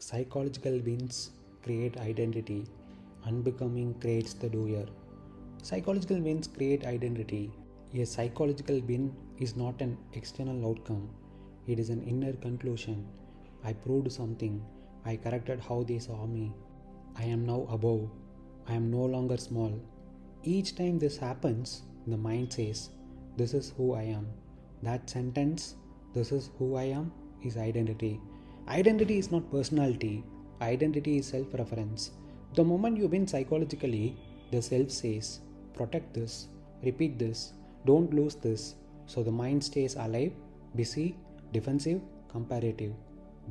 Psychological wins create identity. Unbecoming creates the doer. Psychological wins create identity. A psychological win is not an external outcome, it is an inner conclusion. I proved something. I corrected how they saw me. I am now above. I am no longer small. Each time this happens, the mind says, "This is who I am." That sentence, "This is who I am," is identity. Identity is not personality. Identity is self-reference. The moment you win psychologically, the self says, "Protect this, repeat this, don't lose this." So the mind stays alive, busy, defensive, comparative.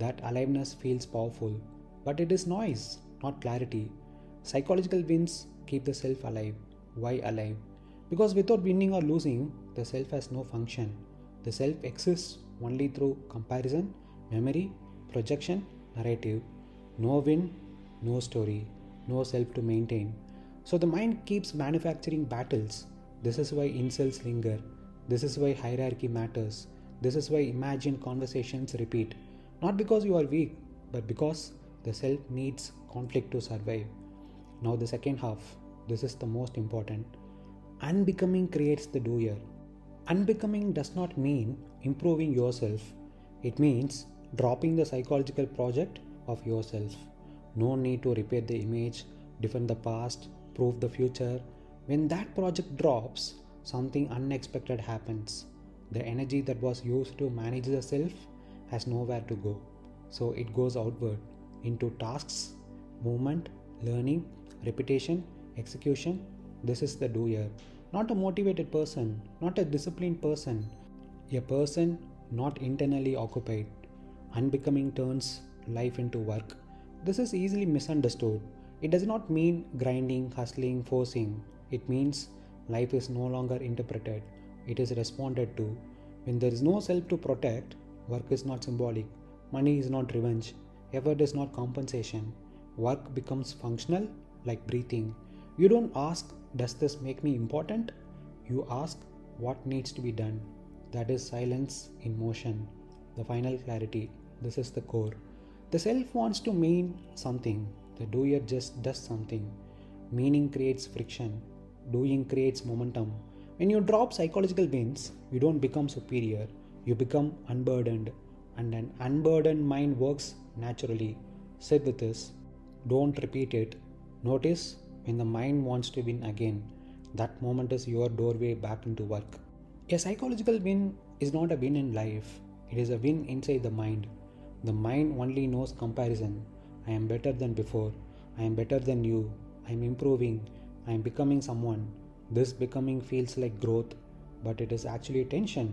That aliveness feels powerful, but it is noise, not clarity. Psychological wins keep the self alive. Why alive? Because without winning or losing, the self has no function. The self exists only through comparison, memory, projection, narrative. No win, no story, no self to maintain. So the mind keeps manufacturing battles. This is why insults linger. This is why hierarchy matters. This is why imagined conversations repeat. Not because you are weak, but because the self needs conflict to survive. Now the second half. This is the most important. Unbecoming creates the doer. Unbecoming does not mean improving yourself. It means dropping the psychological project of yourself. No need to repair the image, defend the past, prove the future. When that project drops, something unexpected happens. The energy that was used to manage the self has nowhere to go. So it goes outward into tasks, movement, learning, repetition, execution. This is the doer. Not a motivated person, not a disciplined person, a person not internally occupied. Unbecoming turns life into work. This is easily misunderstood. It does not mean grinding, hustling, forcing. It means life is no longer interpreted. It is responded to. When there is no self to protect, work is not symbolic. Money is not revenge. Effort is not compensation. Work becomes functional, like breathing. You don't ask, "Does this make me important?" You ask, "What needs to be done?" That is silence in motion. The final clarity. This is the core. The self wants to mean something. The doer just does something. Meaning creates friction. Doing creates momentum. When you drop psychological wins, you don't become superior. You become unburdened. And an unburdened mind works naturally. Sit with this. Don't repeat it. Notice when the mind wants to win again. That moment is your doorway back into work. A psychological win is not a win in life. It is a win inside the mind. The mind only knows comparison. I am better than before. I am better than you. I am improving. I am becoming someone. This becoming feels like growth, but it is actually tension.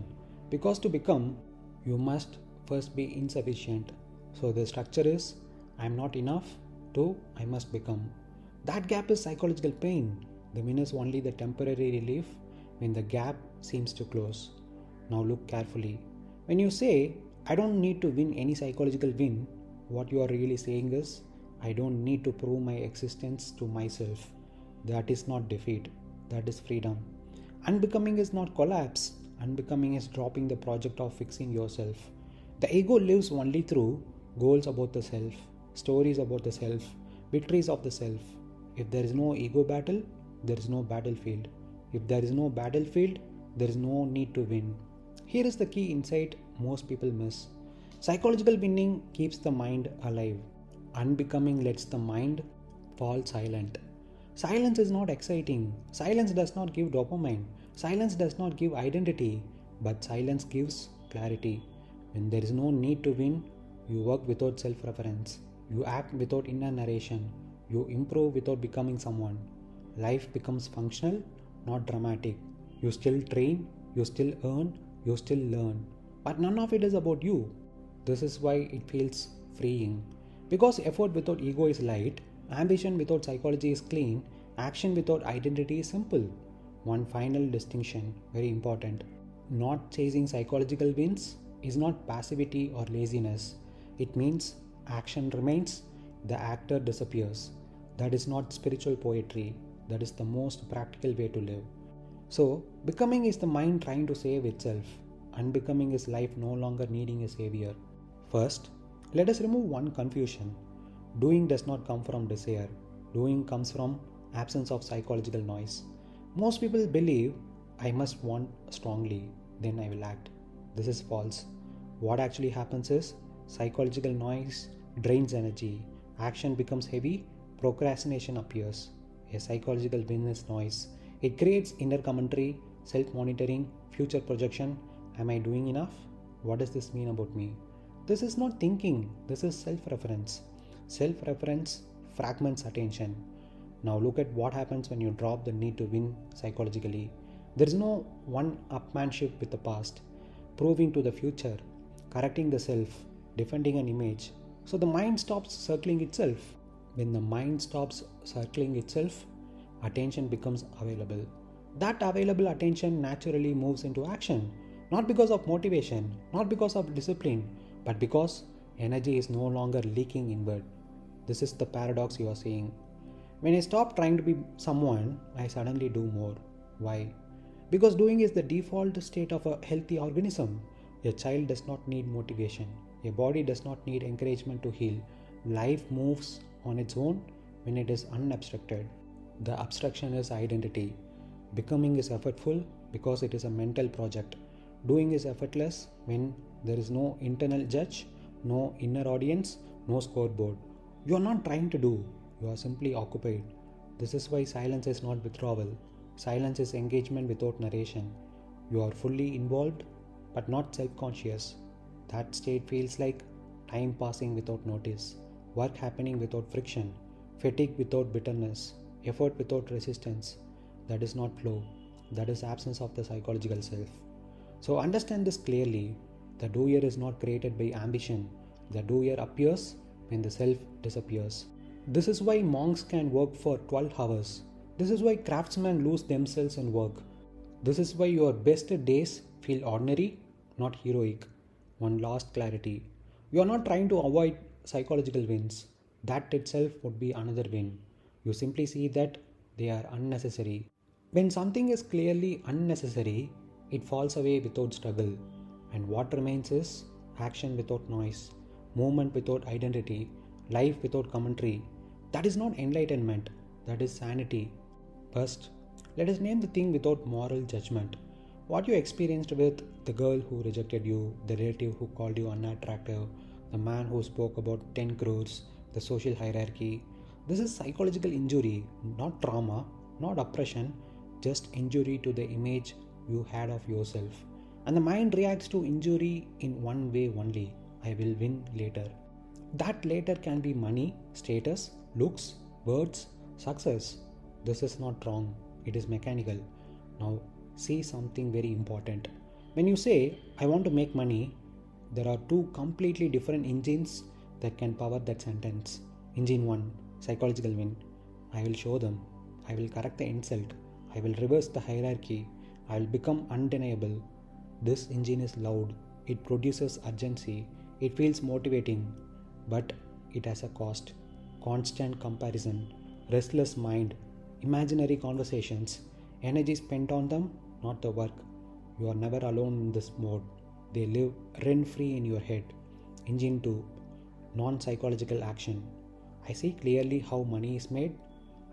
Because to become, you must first be insufficient. So the structure is, I am not enough, to I must become. That gap is psychological pain. The win is only the temporary relief when the gap seems to close. Now look carefully. When you say, "I don't need to win any psychological win," what you are really saying is, "I don't need to prove my existence to myself." That is not defeat. That is freedom. Unbecoming is not collapse. Unbecoming is dropping the project of fixing yourself. The ego lives only through goals about the self, stories about the self, victories of the self. If there is no ego battle, there is no battlefield. If there is no battlefield, there is no need to win. Here is the key insight most people miss. Psychological winning keeps the mind alive. Unbecoming lets the mind fall silent. Silence is not exciting. Silence does not give dopamine. Silence does not give identity. But silence gives clarity. When there is no need to win, you work without self-reference. You act without inner narration. You improve without becoming someone. Life becomes functional, not dramatic. You still train, you still earn, you still learn. But none of it is about you. This is why it feels freeing. Because effort without ego is light, ambition without psychology is clean, action without identity is simple. One final distinction, very important. Not chasing psychological wins is not passivity or laziness. It means action remains, the actor disappears. That is not spiritual poetry. That is the most practical way to live. So, becoming is the mind trying to save itself. Unbecoming is life no longer needing a savior. First, let us remove one confusion. Doing does not come from desire. Doing comes from absence of psychological noise. Most people believe I must want strongly, then I will act. This is false. What actually happens is psychological noise drains energy, action becomes heavy, procrastination appears. A psychological win is noise. It creates inner commentary, self monitoring, future projection. Am I doing enough? What does this mean about me? This is not thinking, this is self reference. Self reference fragments attention. Now look at what happens when you drop the need to win psychologically. There is no one upmanship with the past, proving to the future, correcting the self, defending an image. So the mind stops circling itself. When the mind stops circling itself, attention becomes available. That available attention naturally moves into action, not because of motivation, not because of discipline, but because energy is no longer leaking inward. This is the paradox you are seeing. When I stop trying to be someone, I suddenly do more. Why? Because doing is the default state of a healthy organism. A child does not need motivation. A body does not need encouragement to heal. Life moves on its own when it is unobstructed. The obstruction is identity. Becoming is effortful because it is a mental project. Doing is effortless when there is no internal judge, no inner audience, no scoreboard. You are not trying to do, you are simply occupied. This is why silence is not withdrawal. Silence is engagement without narration. You are fully involved but not self-conscious. That state feels like time passing without notice, work happening without friction, fatigue without bitterness, effort without resistance. That is not flow. That is absence of the psychological self. So understand this clearly. The doer is not created by ambition. The doer appears when the self disappears. This is why monks can work for 12 hours. This is why craftsmen lose themselves in work. This is why your best days feel ordinary, not heroic. One last clarity. You are not trying to avoid psychological wins. That itself would be another win. You simply see that they are unnecessary. When something is clearly unnecessary, it falls away without struggle. And what remains is action without noise, movement without identity, life without commentary. That is not enlightenment, that is sanity. First, let us name the thing without moral judgment. What you experienced with the girl who rejected you, the relative who called you unattractive, the man who spoke about 10 crores, the social hierarchy. This is psychological injury, not trauma, not oppression, just injury to the image you had of yourself. And the mind reacts to injury in one way only: I will win later. That later can be money, status, looks, words, success. This is not wrong, it is mechanical. Now, see something very important. When you say, I want to make money, there are two completely different engines that can power that sentence. Engine 1, psychological win. I will show them. I will correct the insult. I will reverse the hierarchy. I will become undeniable. This engine is loud. It produces urgency. It feels motivating. But it has a cost. Constant comparison, restless mind, imaginary conversations, energy spent on them, not the work. You are never alone in this mode. They live rent-free in your head. Engine 2, non-psychological action. I see clearly how money is made.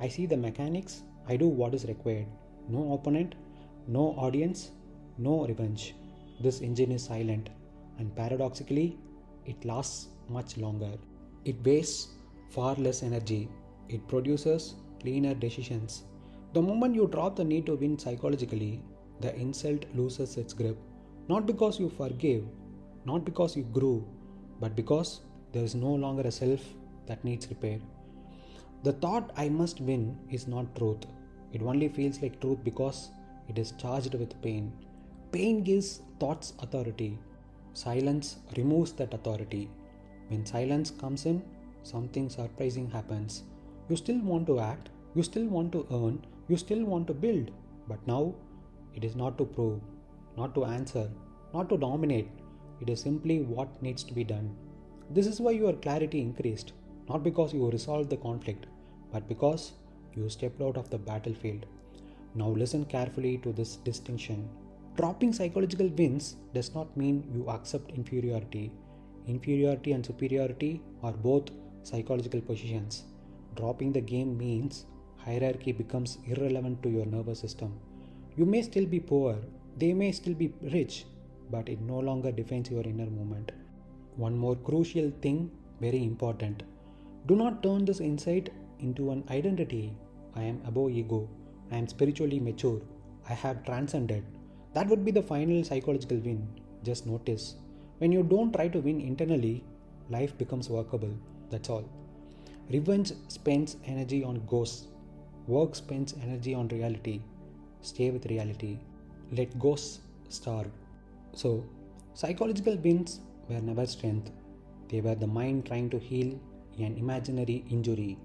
I see the mechanics. I do what is required. No opponent, no audience, no revenge. This engine is silent, and paradoxically, it lasts much longer. It wastes far less energy. It produces cleaner decisions. The moment you drop the need to win psychologically, the insult loses its grip. Not because you forgave, not because you grew, but because there is no longer a self that needs repair. The thought I must win is not truth. It only feels like truth because it is charged with pain. Pain gives thoughts authority. Silence removes that authority. When silence comes in, something surprising happens. You still want to act, you still want to earn, you still want to build. But now, it is not to prove, not to answer, not to dominate. It is simply what needs to be done. This is why your clarity increased, not because you resolved the conflict, but because you stepped out of the battlefield. Now listen carefully to this distinction. Dropping psychological wins does not mean you accept inferiority. Inferiority and superiority are both psychological positions. Dropping the game means hierarchy becomes irrelevant to your nervous system. You may still be poor, they may still be rich, but it no longer defines your inner movement. One more crucial thing, very important. Do not turn this insight into an identity. I am above ego. I am spiritually mature. I have transcended. That would be the final psychological win. Just notice. When you don't try to win internally, life becomes workable. That's all. Revenge spends energy on ghosts. Work spends energy on reality. Stay with reality. Let ghosts starve. So, psychological wins were never strength. They were the mind trying to heal an imaginary injury.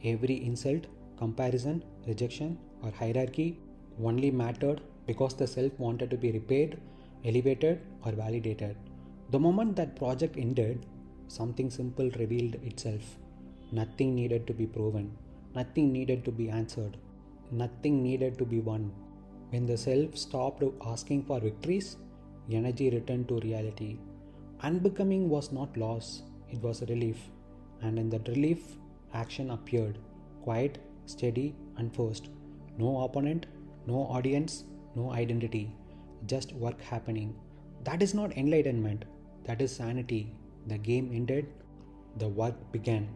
Every insult, comparison, rejection, or hierarchy only mattered because the self wanted to be repaired, elevated, or validated. The moment that project ended, something simple revealed itself. Nothing needed to be proven, nothing needed to be answered, nothing needed to be won. When the self stopped asking for victories, energy returned to reality. Unbecoming was not loss, it was relief. And in that relief, action appeared, quiet, steady, unforced. No opponent, no audience, no identity, just work happening. That is not enlightenment, that is sanity. The game ended, the work began.